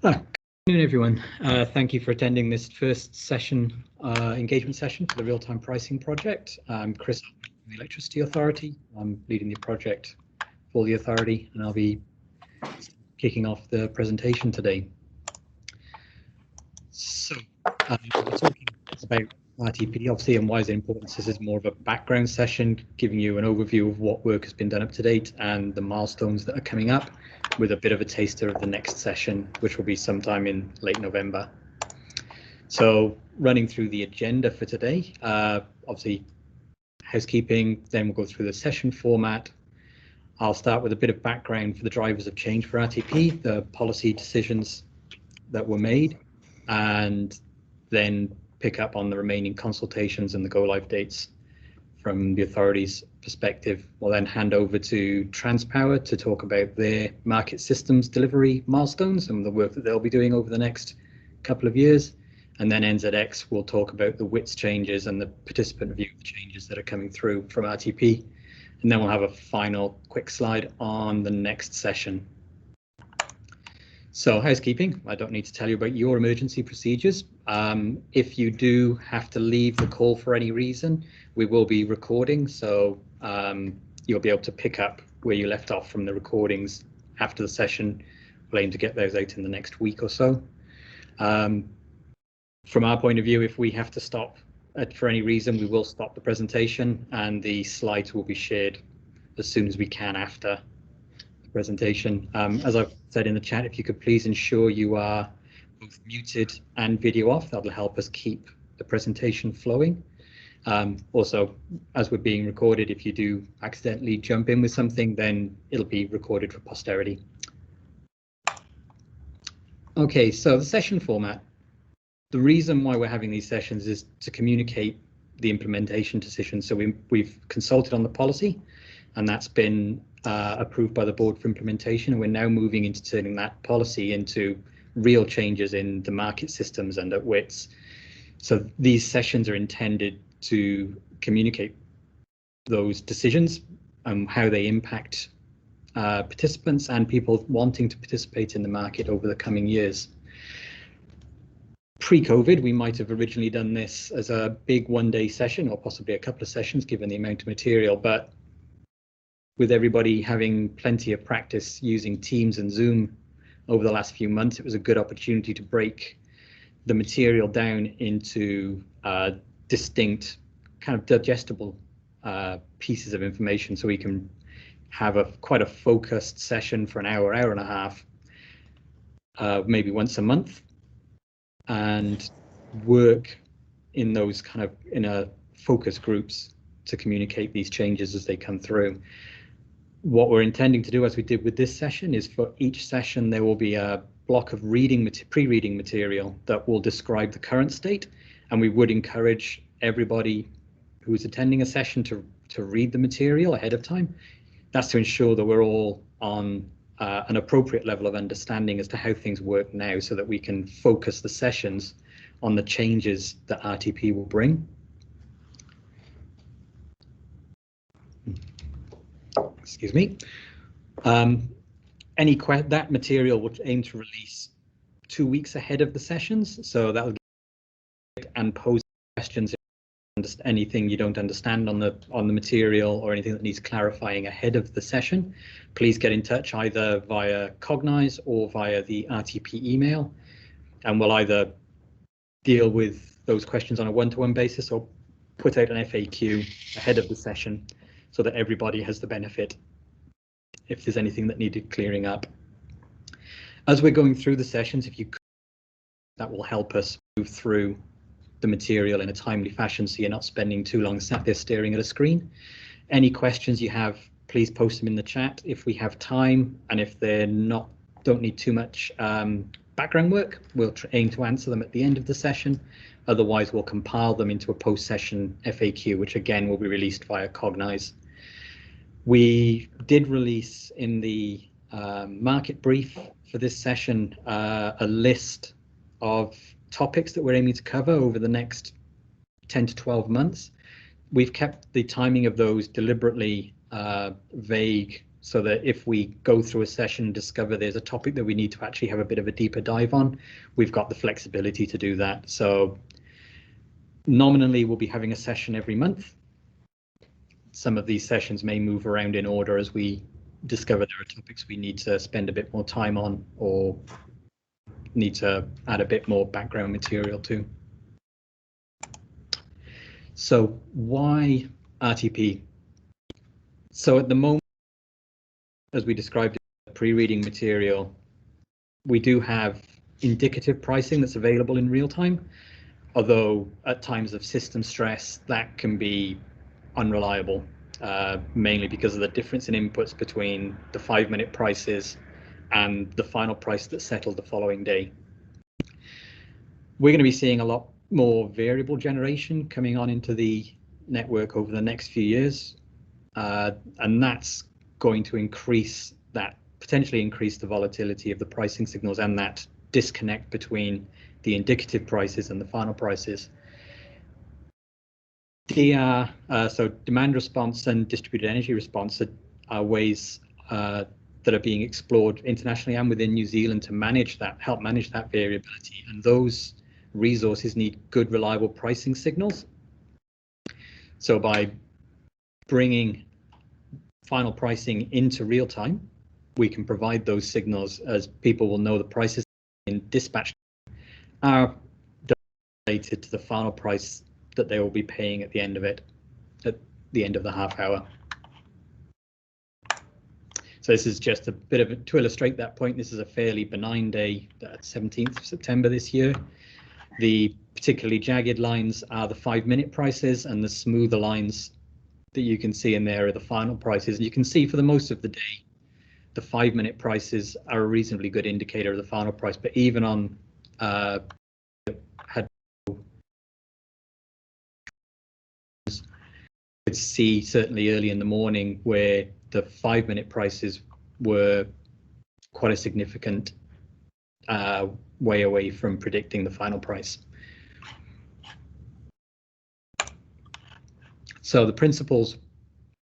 Good afternoon, everyone. Thank you for attending this first session, engagement session for the real-time pricing project. I'm Chris from the Electricity Authority. I'm leading the project for the authority, and I'll be kicking off the presentation today. So, we're talking about RTP, obviously, and why is it important. This is more of a background session, giving you an overview of what work has been done up to date and the milestones that are coming up, with a bit of a taster of the next session, which will be sometime in late November. So running through the agenda for today, obviously housekeeping, then we'll go through the session format. I'll start with a bit of background for the drivers of change for RTP, the policy decisions that were made, and then pick up on the remaining consultations and the go-live dates from the authority's perspective. We'll then hand over to Transpower to talk about their market systems delivery milestones and the work that they'll be doing over the next couple of years. And then NZX will talk about the WITS changes and the participant review of the changes that are coming through from RTP. And then we'll have a final quick slide on the next session. So housekeeping, I don't need to tell you about your emergency procedures. If you do have to leave the call for any reason, we will be recording, so you'll be able to pick up where you left off from the recordings after the session. We'll aim to get those out in the next week or so. From our point of view, if we have to stop for any reason, we will stop the presentation, and the slides will be shared as soon as we can after the presentation. As I've said in the chat, if you could please ensure you are both muted and video off, that'll help us keep the presentation flowing. Also, as we're being recorded, if you do accidentally jump in with something, then it'll be recorded for posterity. Okay, so the session format. The reason why we're having these sessions is to communicate the implementation decision. So we've consulted on the policy, and that's been approved by the board for implementation. And we're now moving into turning that policy into real changes in the market systems and at WITS. So these sessions are intended to communicate those decisions and how they impact participants and people wanting to participate in the market over the coming years. Pre-COVID, we might have originally done this as a big one-day session or possibly a couple of sessions given the amount of material, but with everybody having plenty of practice using Teams and Zoom over the last few months, it was a good opportunity to break the material down into distinct, kind of digestible pieces of information, so we can have quite a focused session for an hour, hour and a half, maybe once a month, and work in those kind of focus groups to communicate these changes as they come through. What we're intending to do, as we did with this session, is for each session there will be a block of pre-reading material that will describe the current state, and we would encourage everybody who is attending a session to read the material ahead of time. That's to ensure that we're all on an appropriate level of understanding as to how things work now, so that we can focus the sessions on the changes that RTP will bring. Excuse me. That material will aim to release 2 weeks ahead of the sessions, so that will get and pose questions. Anything you don't understand on the material or anything that needs clarifying ahead of the session, please get in touch either via Cognize or via the RTP email, and we'll either deal with those questions on a one-to-one basis or put out an FAQ ahead of the session so that everybody has the benefit if there's anything that needed clearing up. As we're going through the sessions, if you could, that will help us move through the material in a timely fashion, so you're not spending too long sat there staring at a screen. Any questions you have, please post them in the chat if we have time, and if they're don't need too much background work, we'll aim to answer them at the end of the session. Otherwise, we'll compile them into a post-session FAQ, which again will be released via Cognize. We did release in the market brief for this session a list of topics that we're aiming to cover over the next 10 to 12 months. We've kept the timing of those deliberately vague so that if we go through a session and discover there's a topic that we need to actually have a bit of a deeper dive on, we've got the flexibility to do that. So nominally, we'll be having a session every month. Some of these sessions may move around in order as we discover there are topics we need to spend a bit more time on or need to add a bit more background material to. So why RTP? So at the moment, as we described in the pre-reading material, we do have indicative pricing that's available in real time, although at times of system stress that can be unreliable, mainly because of the difference in inputs between the 5-minute prices and the final price that's settled the following day. We're going to be seeing a lot more variable generation coming on into the network over the next few years, and that's going to potentially increase the volatility of the pricing signals and that disconnect between the indicative prices and the final prices. DR, so demand response and distributed energy response are ways that are being explored internationally and within New Zealand to help manage that variability. And those resources need good, reliable pricing signals. So by bringing final pricing into real time, we can provide those signals as people will know the prices in dispatch are related to the final price that they will be paying at the end of the half hour. So this is just a bit of to illustrate that point. This is a fairly benign day, 17th of September this year. The particularly jagged lines are the 5-minute prices, and the smoother lines that you can see in there are the final prices. And you can see for the most of the day, the 5-minute prices are a reasonably good indicator of the final price. But even on could see certainly early in the morning where the 5-minute prices were quite a significant way away from predicting the final price. So the principles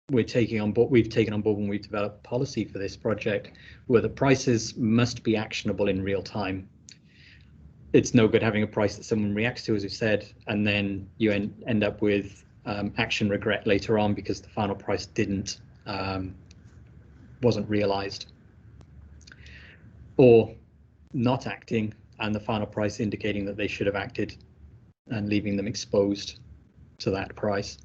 we've taken on board when we've developed policy for this project were that prices must be actionable in real time. It's no good having a price that someone reacts to, as we said, and then you end up with action regret later on because the final price wasn't realized, or not acting and the final price indicating that they should have acted and leaving them exposed to that price.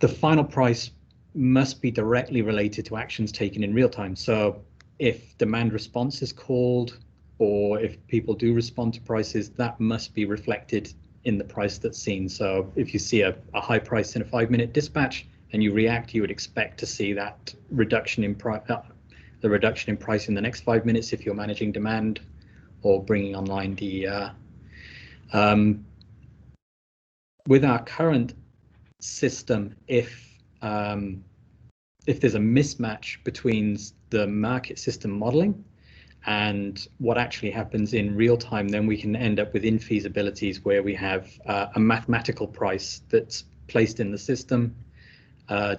The final price must be directly related to actions taken in real time. So if demand response is called, or if people do respond to prices, that must be reflected in the price that's seen. So if you see a high price in a 5-minute dispatch and you react, you would expect to see that reduction in price, the reduction in price in the next 5 minutes if you're managing demand or bringing online DER. With our current system, if there's a mismatch between the market system modeling and what actually happens in real time, then we can end up with infeasibilities where we have a mathematical price that's placed in the system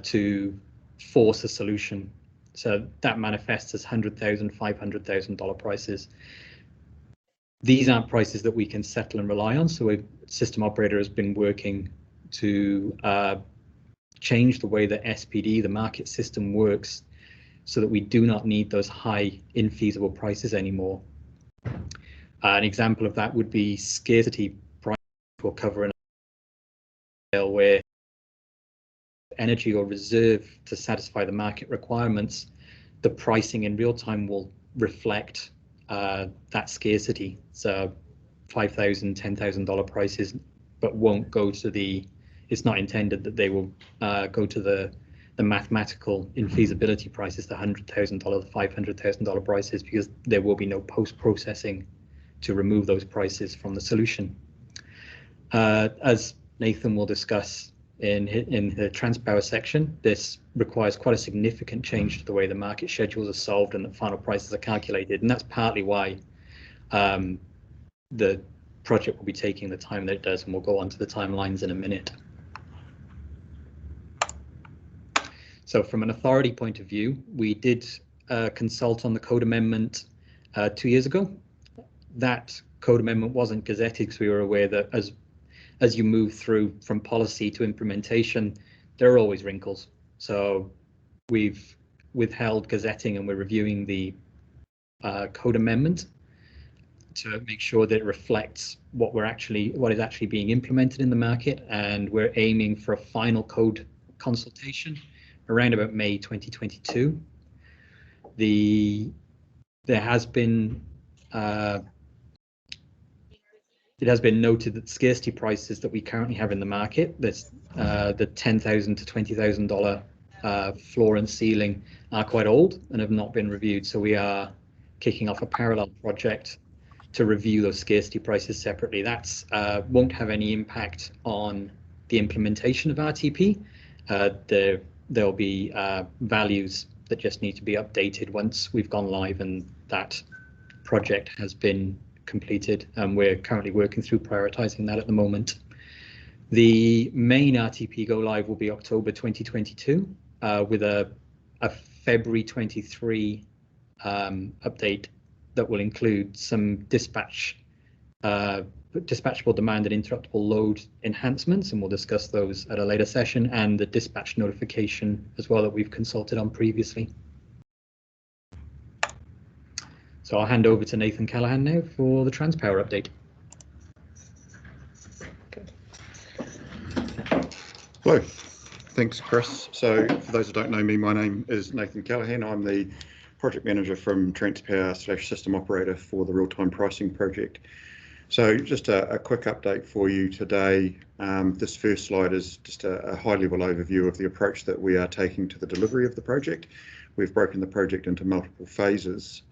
to force a solution. So that manifests as $100,000, $500,000 prices. These aren't prices that we can settle and rely on. So a system operator has been working to change the way that SPD, the market system, works so that we do not need those high infeasible prices anymore. An example of that would be scarcity price. We'll cover in a where energy or reserve to satisfy the market requirements, the pricing in real time will reflect that scarcity. So $5,000, $10,000 prices, but won't go to the, it's not intended that they will go to the mathematical infeasibility prices, the $100,000, the $500,000 prices, because there will be no post-processing to remove those prices from the solution. As Nathan will discuss in the Transpower section, this requires quite a significant change to the way the market schedules are solved and the final prices are calculated, and that's partly why the project will be taking the time that it does, and we'll go on to the timelines in a minute. So from an authority point of view, we did consult on the code amendment 2 years ago. That code amendment wasn't gazetted because we were aware that as you move through from policy to implementation, there are always wrinkles. So we've withheld gazetting and we're reviewing the code amendment to make sure that it reflects what is actually being implemented in the market, and we're aiming for a final code consultation around about May 2022. There has been it has been noted that scarcity prices that we currently have in the market, this the $10,000 to $20,000 floor and ceiling, are quite old and have not been reviewed. So we are kicking off a parallel project to review those scarcity prices separately. That's won't have any impact on the implementation of RTP. There'll be values that just need to be updated once we've gone live and that project has been completed, and we're currently working through prioritizing that at the moment. The main RTP go live will be October 2022 with a February 23 update that will include some dispatchable demand and interruptible load enhancements, and we'll discuss those at a later session, and the dispatch notification as well that we've consulted on previously. So I'll hand over to Nathan Callahan now for the Transpower update. Hello, thanks Chris. So for those who don't know me, my name is Nathan Callahan. I'm the project manager from Transpower / system operator for the real-time pricing project. So just a quick update for you today. This first slide is just a high-level overview of the approach that we are taking to the delivery of the project. We've broken the project into multiple phases.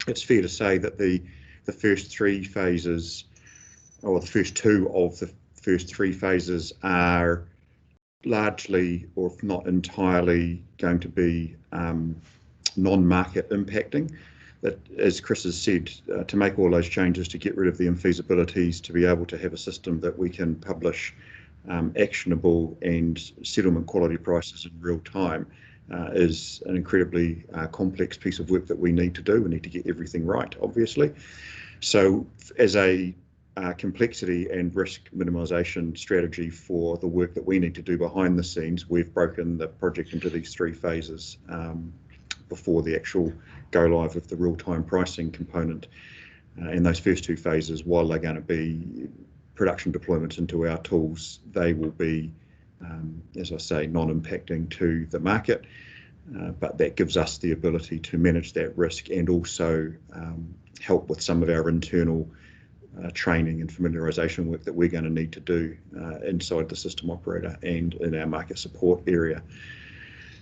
It's fair to say that the first three phases, or the first two of the first three phases, are largely, or if not entirely, going to be non-market impacting. That, as Chris has said, to make all those changes, to get rid of the infeasibilities, to be able to have a system that we can publish actionable and settlement quality prices in real time, is an incredibly complex piece of work that we need to do. We need to get everything right, obviously. So as a complexity and risk minimisation strategy for the work that we need to do behind the scenes, we've broken the project into these three phases before the actual go live of the real-time pricing component. In those first two phases, while they're going to be production deployments into our tools, they will be as I say, non-impacting to the market, but that gives us the ability to manage that risk and also help with some of our internal training and familiarisation work that we're going to need to do inside the system operator and in our market support area.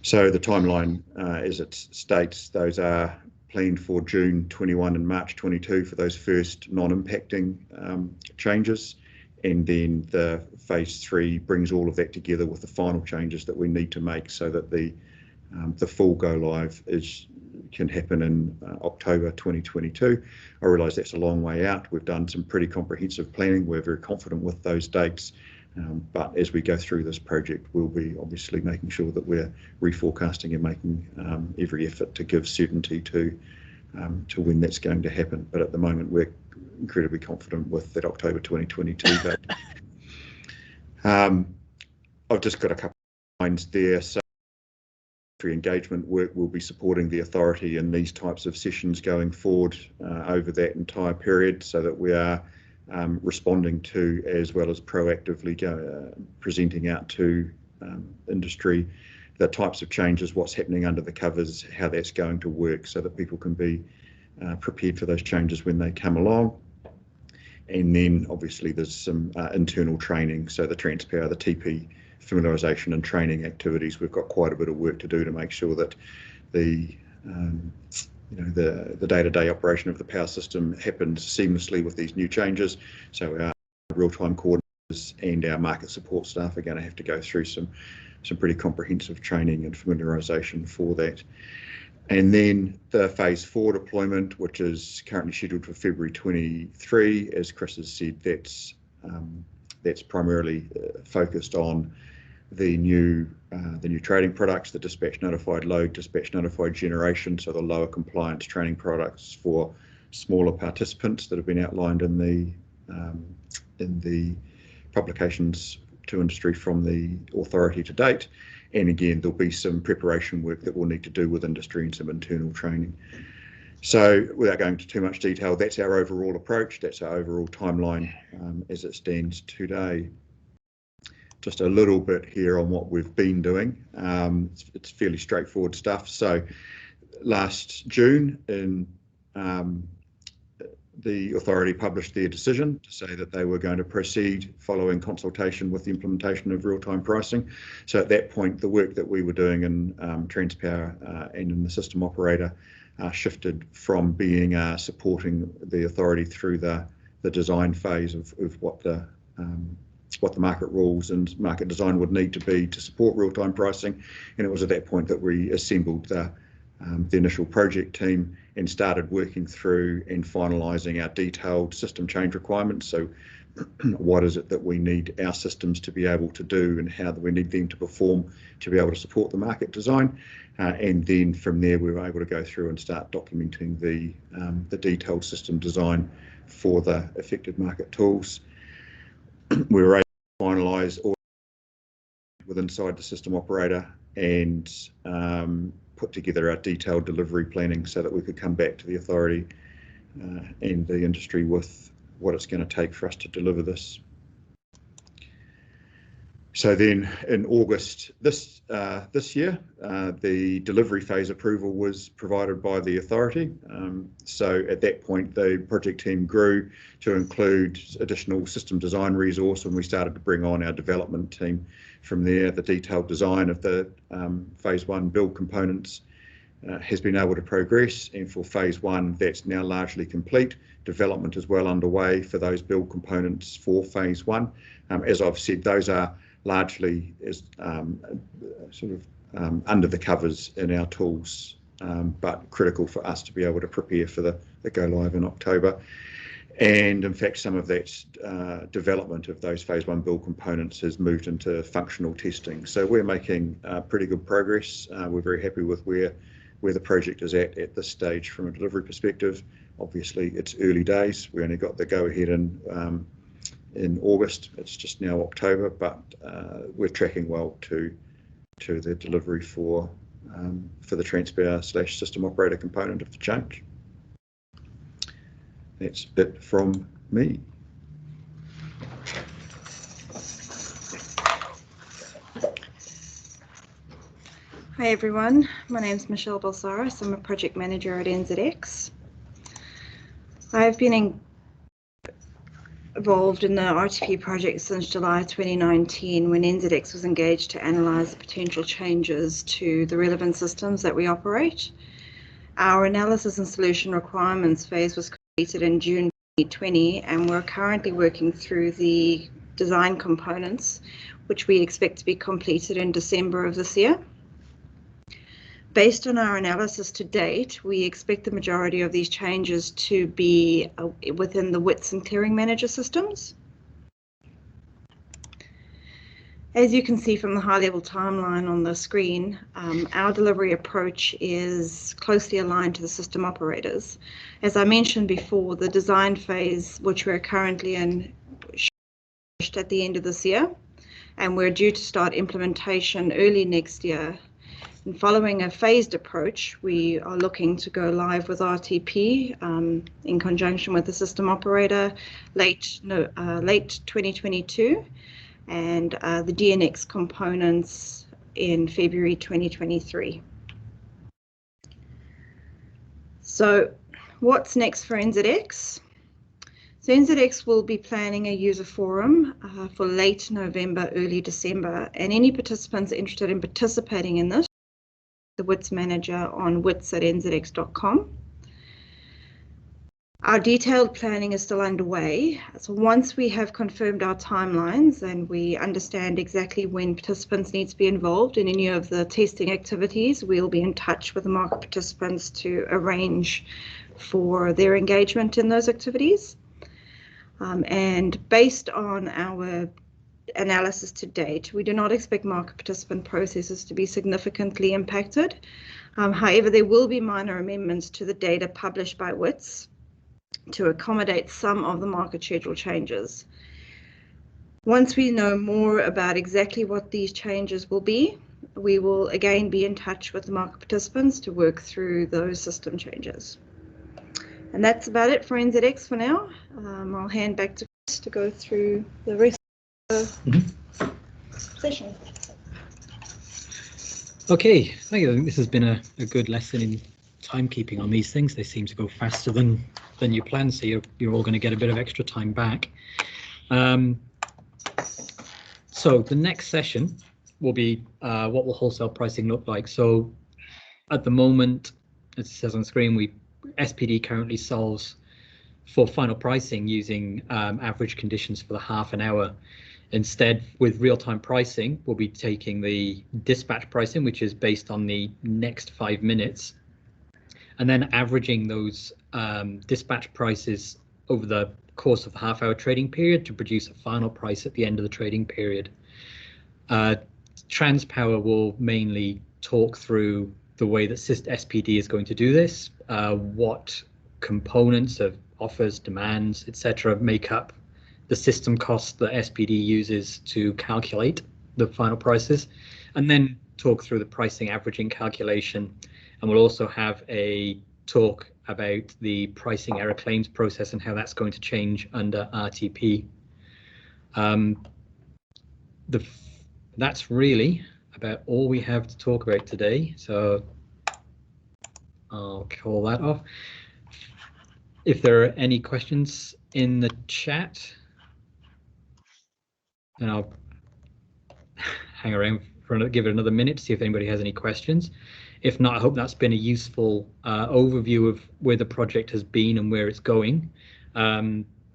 So the timeline, as it states, those are planned for June 21 and March 22 for those first non-impacting changes. And then the phase 3 brings all of that together with the final changes that we need to make so that the full go live can happen in October 2022. I realise that's a long way out. We've done some pretty comprehensive planning. We're very confident with those dates. But as we go through this project, we'll be obviously making sure that we're reforecasting and making every effort to give certainty to when that's going to happen. But at the moment, we're incredibly confident with that October 2022 date. I've just got a couple of lines there. So engagement work will be supporting the authority in these types of sessions going forward over that entire period, so that we are responding to, as well as proactively presenting out to industry the types of changes, what's happening under the covers, how that's going to work, so that people can be prepared for those changes when they come along. And then obviously there's some internal training, so the Transpower, the TP familiarisation and training activities, we've got quite a bit of work to do to make sure that the day-to-day operation of the power system happens seamlessly with these new changes. So our real-time coordinators and our market support staff are going to have to go through some pretty comprehensive training and familiarisation for that. And then the phase 4 deployment, which is currently scheduled for February 23, as Chris has said, that's primarily focused on the new trading products, the dispatch notified load, dispatch notified generation, so the lower compliance training products for smaller participants that have been outlined in the publications to industry from the authority to date. And again, there'll be some preparation work that we'll need to do with industry and some internal training. So without going into too much detail, that's our overall approach, that's our overall timeline as it stands today. Just a little bit here on what we've been doing. It's fairly straightforward stuff. So last June, the authority published their decision to say that they were going to proceed following consultation with the implementation of real-time pricing. So at that point, the work that we were doing in Transpower and in the system operator shifted from being supporting the authority through the design phase of what the market rules and market design would need to be to support real-time pricing. And it was at that point that we assembled the initial project team and started working through and finalising our detailed system change requirements. So what is it that we need our systems to be able to do and how do we need them to perform to be able to support the market design. And then from there we were able to go through and start documenting the detailed system design for the affected market tools. We were able to finalise all inside the system operator and put together our detailed delivery planning so that we could come back to the authority and the industry with what it's going to take for us to deliver this. So then in August this year, the delivery phase approval was provided by the authority. So at that point, the project team grew to include additional system design resource, and we started to bring on our development team from there. The detailed design of the phase 1 build components has been able to progress, and for phase 1, that's now largely complete. Development is well underway for those build components for phase 1. As I've said, those are largely as under the covers in our tools, but critical for us to be able to prepare for the go live in October. And in fact, some of that development of those phase 1 build components has moved into functional testing. So we're making pretty good progress. We're very happy with where the project is at this stage from a delivery perspective. Obviously, it's early days. We only got the go ahead in August. It's just now October, but we're tracking well to the delivery for the Transpower / system operator component of the change. That's it from me. Hi everyone, my name is Michelle Balsaris. I'm a project manager at NZX. I've been involved in the RTP project since July 2019 when NZX was engaged to analyse potential changes to the relevant systems that we operate. Our analysis and solution requirements phase was completed in June 2020, and we're currently working through the design components, which we expect to be completed in December of this year. Based on our analysis to date, we expect the majority of these changes to be within the WITS and clearing manager systems. As you can see from the high-level timeline on the screen, our delivery approach is closely aligned to the system operators. As I mentioned before, the design phase, which we're currently in, finished at the end of this year, and we're due to start implementation early next year. And following a phased approach, we are looking to go live with RTP in conjunction with the system operator late 2022, and the DNX components in February 2023. So what's next for NZX? So NZX will be planning a user forum for late November, early December, and any participants interested in participating in this, the WITS manager on wits@nzx.com. Our detailed planning is still underway. So once we have confirmed our timelines and we understand exactly when participants need to be involved in any of the testing activities, we'll be in touch with the market participants to arrange for their engagement in those activities. And based on our analysis to date, we do not expect market participant processes to be significantly impacted. However, there will be minor amendments to the data published by WITS to accommodate some of the market schedule changes. Once we know more about exactly what these changes will be, we will again be in touch with the market participants to work through those system changes. And that's about it for NZX for now. I'll hand back to Chris to go through the rest of the session. Okay, thank you. I think this has been a good lesson in timekeeping on these things. They seem to go faster than you planned, so you're all going to get a bit of extra time back. So the next session will be what will wholesale pricing look like. So at the moment, as it says on the screen, SPD currently solves for final pricing using average conditions for the half an hour. Instead, with real-time pricing, we'll be taking the dispatch pricing, which is based on the next 5 minutes, and then averaging those dispatch prices over the course of the half-hour trading period to produce a final price at the end of the trading period. Transpower will mainly talk through the way that SPD is going to do this, what components of offers, demands, etc. make up the system cost that SPD uses to calculate the final prices, and then talk through the pricing averaging calculation. And we'll also have a talk about the pricing error claims process and how that's going to change under RTP. That's really about all we have to talk about today, so I'll call that off. If there are any questions in the chat, and I'll hang around give it another minute to see if anybody has any questions. If not, I hope that's been a useful overview of where the project has been and where it's going.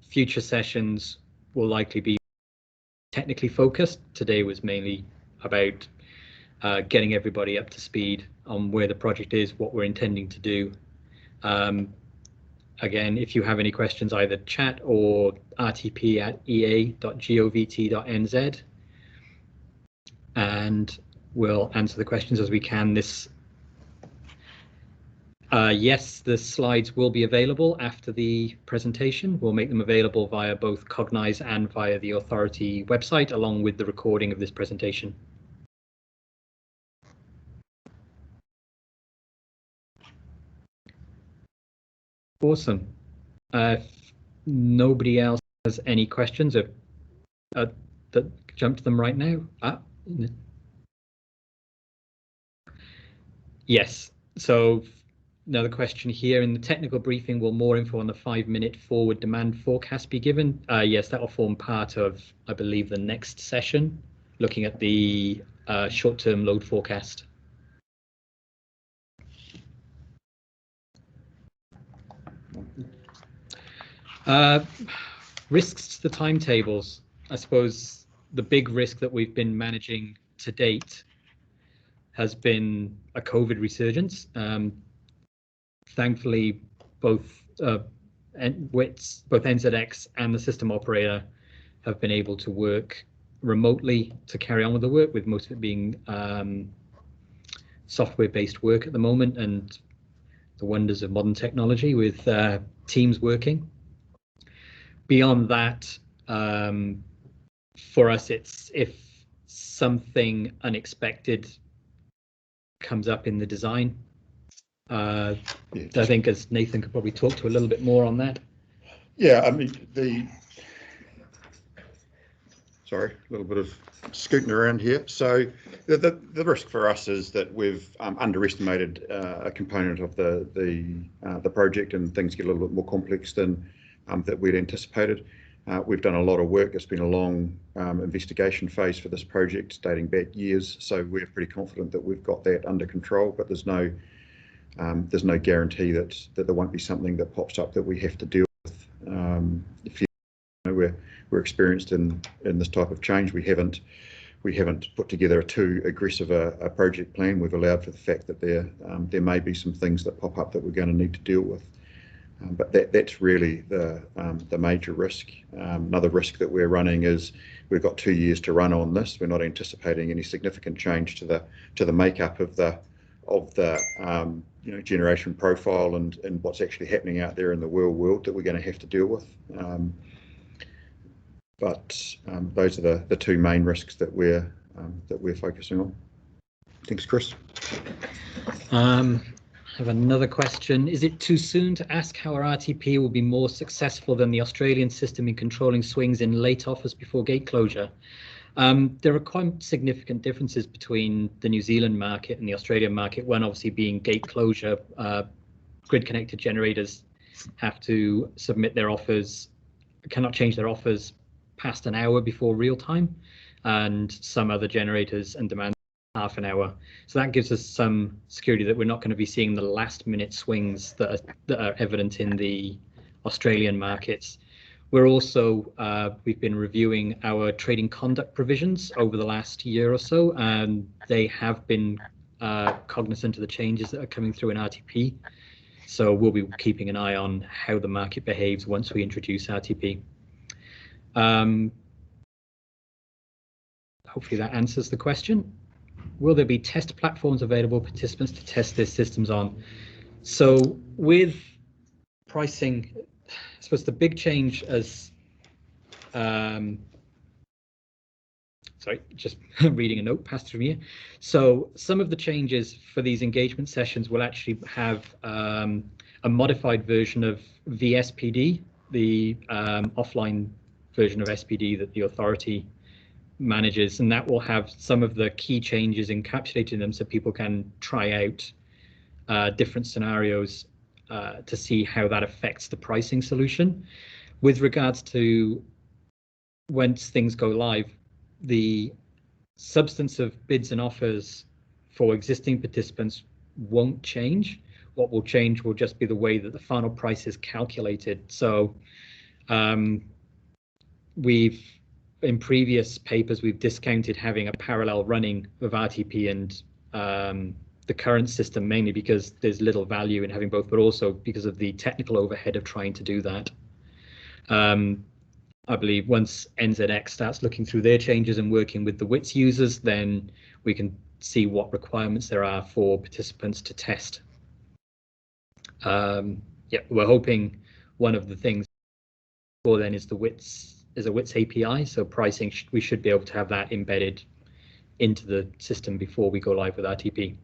Future sessions will likely be technically focused. Today was mainly about getting everybody up to speed on where the project is, what we're intending to do. Again, if you have any questions, either chat or rtp@ea.govt.nz, and we'll answer the questions as we can. Yes, the slides will be available after the presentation. We'll make them available via both Cognize and via the authority website, along with the recording of this presentation. Awesome. If nobody else has any questions, that jump to them right now. Yes. So another question here: in the technical briefing, will more info on the 5-minute forward demand forecast be given? Yes, that will form part of, I believe, the next session, looking at the short-term load forecast. Risks to the timetables. I suppose the big risk that we've been managing to date has been a COVID resurgence. Thankfully, both NZX and the system operator have been able to work remotely to carry on with the work, with most of it being software-based work at the moment, and the wonders of modern technology with teams working. Beyond that, for us, it's if something unexpected comes up in the design. I think, as Nathan could probably talk to a little bit more on that. Yeah, I mean, sorry, a little bit of scooting around here. So the risk for us is that we've underestimated a component of the project, and things get a little bit more complex than that we'd anticipated. We've done a lot of work. It's been a long investigation phase for this project, dating back years. So we're pretty confident that we've got that under control. But there's no guarantee that there won't be something that pops up that we have to deal with. If you know, we're experienced in this type of change. We haven't put together a too aggressive a project plan. We've allowed for the fact that there may be some things that pop up that we're going to need to deal with. But that's really the major risk. Another risk that we're running is we've got 2 years to run on this. We're not anticipating any significant change to the makeup of the generation profile and what's actually happening out there in the world that we're going to have to deal with. But those are the two main risks that we're focusing on. Thanks, Chris. I have another question. Is it too soon to ask how our RTP will be more successful than the Australian system in controlling swings in late offers before gate closure? There are quite significant differences between the New Zealand market and the Australian market, one obviously being gate closure. Grid-connected generators have to submit their offers, cannot change their offers past an hour before real time, and some other generators and demand half an hour. So that gives us some security that we're not going to be seeing the last minute swings that are evident in the Australian markets. We're also, we've been reviewing our trading conduct provisions over the last year or so, and they have been cognizant of the changes that are coming through in RTP. So we'll be keeping an eye on how the market behaves once we introduce RTP. Hopefully that answers the question. Will there be test platforms available for participants to test their systems on? So with pricing, I suppose the big change as, sorry, just reading a note passed through here. So some of the changes for these engagement sessions will actually have a modified version of VSPD, the offline version of SPD that the authority manages, and that will have some of the key changes encapsulated in them so people can try out different scenarios to see how that affects the pricing solution. With regards to once things go live, the substance of bids and offers for existing participants won't change. What will change will just be the way that the final price is calculated. So in previous papers, we've discounted having a parallel running of RTP and the current system, mainly because there's little value in having both, but also because of the technical overhead of trying to do that. I believe once NZX starts looking through their changes and working with the WITS users, then we can see what requirements there are for participants to test. Yeah, we're hoping one of the things for then is the WITS, is a WITS API, so pricing, we should be able to have that embedded into the system before we go live with RTP.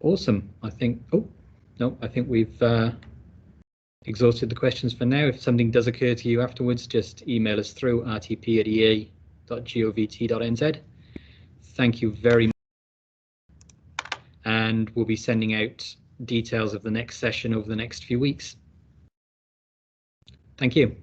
Awesome. I think, oh, no, I think we've exhausted the questions for now. If something does occur to you afterwards, just email us through rtp@ea.govt.nz. Thank you very much. And we'll be sending out details of the next session over the next few weeks. Thank you.